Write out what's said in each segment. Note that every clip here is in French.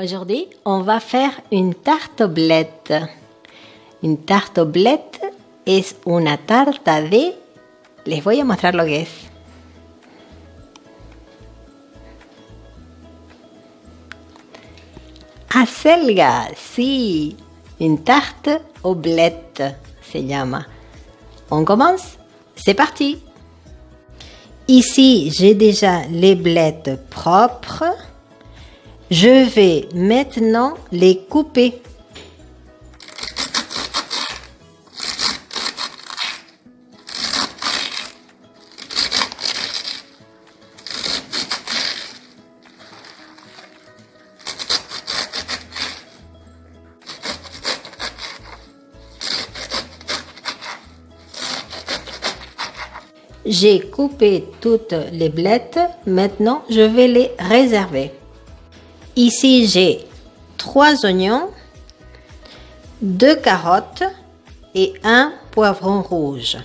Aujourd'hui, on va faire une tarte oblette. Une tarte oblette es una tarta de... Les voy a mostrar lo que es. Acelga, sí. Une tarte oblette se llama. On commence? C'est parti. Ici, j'ai déjà les blettes propres. Je vais maintenant les couper. J'ai coupé toutes les blettes, maintenant je vais les réserver. Ici j'ai 3 oignons, 2 carottes et 1 poivron rouge.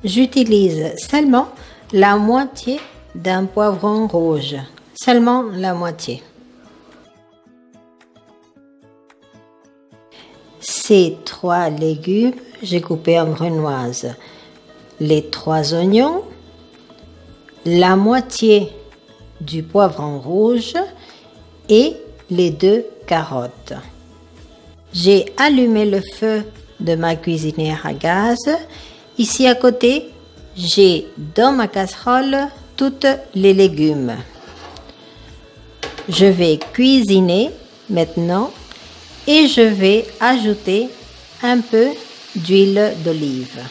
J'utilise seulement la moitié d'un poivron rouge, seulement la moitié. Ces 3 légumes, j'ai coupé en grenaise. Les 3 oignons, la moitié du poivron rouge et les 2 carottes. J'ai allumé le feu de ma cuisinière à gaz. Ici à côté, j'ai dans ma casserole tous les légumes. Je vais cuisiner maintenant et je vais ajouter un peu d'huile d'olive.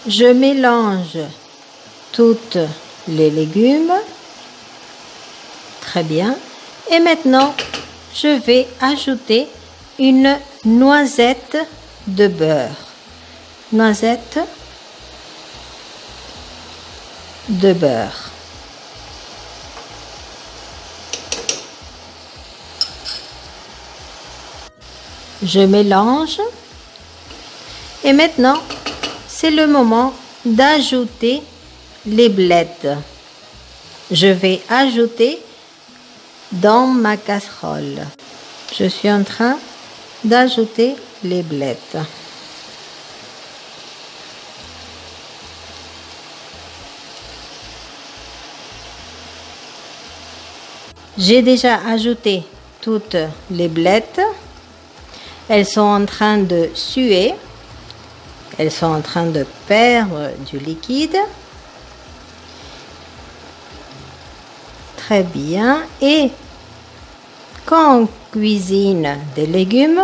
Je mélange tous les légumes. Très bien. Et maintenant, je vais ajouter une noisette de beurre. Noisette de beurre. Je mélange. Et maintenant, c'est le moment d'ajouter les blettes. Je vais ajouter dans ma casserole. Je suis en train d'ajouter les blettes. J'ai déjà ajouté toutes les blettes. Elles sont en train de suer. Elles sont en train de perdre du liquide. Très bien. Et quand on cuisine des légumes,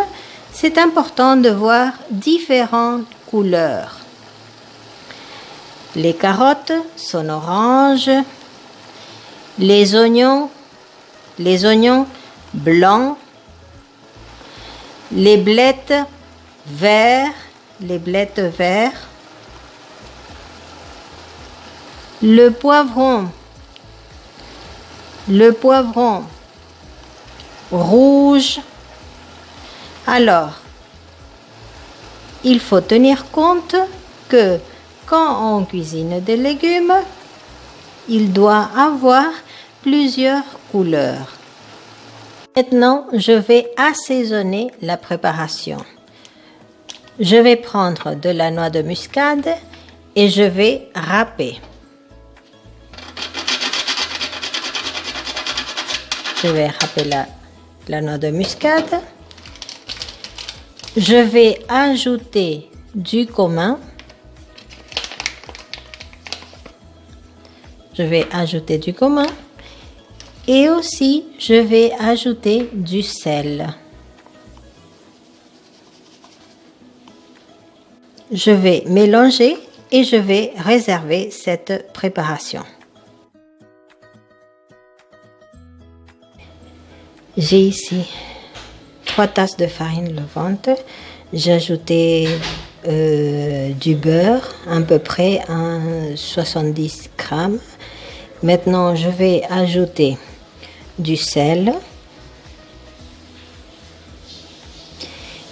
c'est important de voir différentes couleurs. Les carottes sont oranges. Les oignons blancs. Les blettes verts. Les blettes verts, le poivron rouge. Alors, il faut tenir compte que quand on cuisine des légumes, il doit avoir plusieurs couleurs. Maintenant, je vais assaisonner la préparation. Je vais prendre de la noix de muscade et je vais râper. Je vais râper la noix de muscade. Je vais ajouter du cumin. Je vais ajouter du cumin. Et aussi, je vais ajouter du sel. Je vais mélanger et je vais réserver cette préparation. J'ai ici 3 tasses de farine levante. J'ai ajouté du beurre, à peu près 70 grammes. Maintenant, je vais ajouter du sel.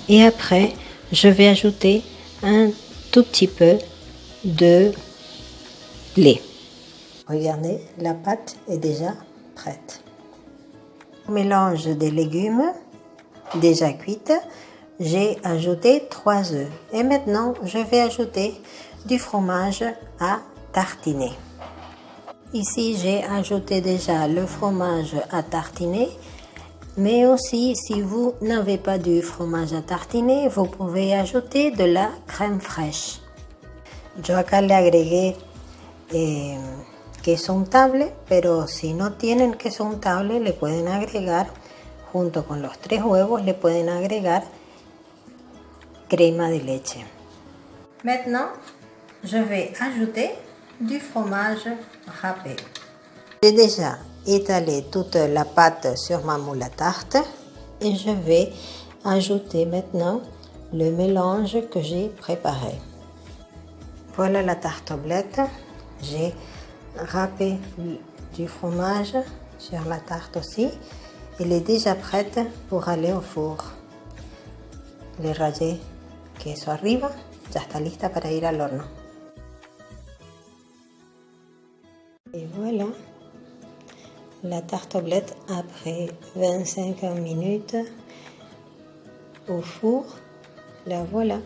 Et après, je vais ajouter un tout petit peu de lait. Regardez, la pâte est déjà prête. Mélange des légumes déjà cuites, j'ai ajouté 3 œufs. Et maintenant, je vais ajouter du fromage à tartiner. Ici, j'ai ajouté déjà le fromage à tartiner, mais aussi, si vous n'avez pas du fromage à tartiner, vous pouvez ajouter de la crème fraîche. Yo acá le agregué queso untable, pero si no tienen queso untable, le pueden agregar, junto con los 3 huevos, le pueden agregar crema de leche. Maintenant, je vais ajouter du fromage râpé. J'ai déjà étalé toute la pâte sur ma moule à tarte et je vais ajouter maintenant le mélange que j'ai préparé. Voilà la tartelette. J'ai râpé du fromage sur la tarte aussi. Elle est déjà prête pour aller au four. Le rallé queso arriba, ya está lista para ir al horno. Et voilà, la tartelette après 25 minutes au four, la voilà.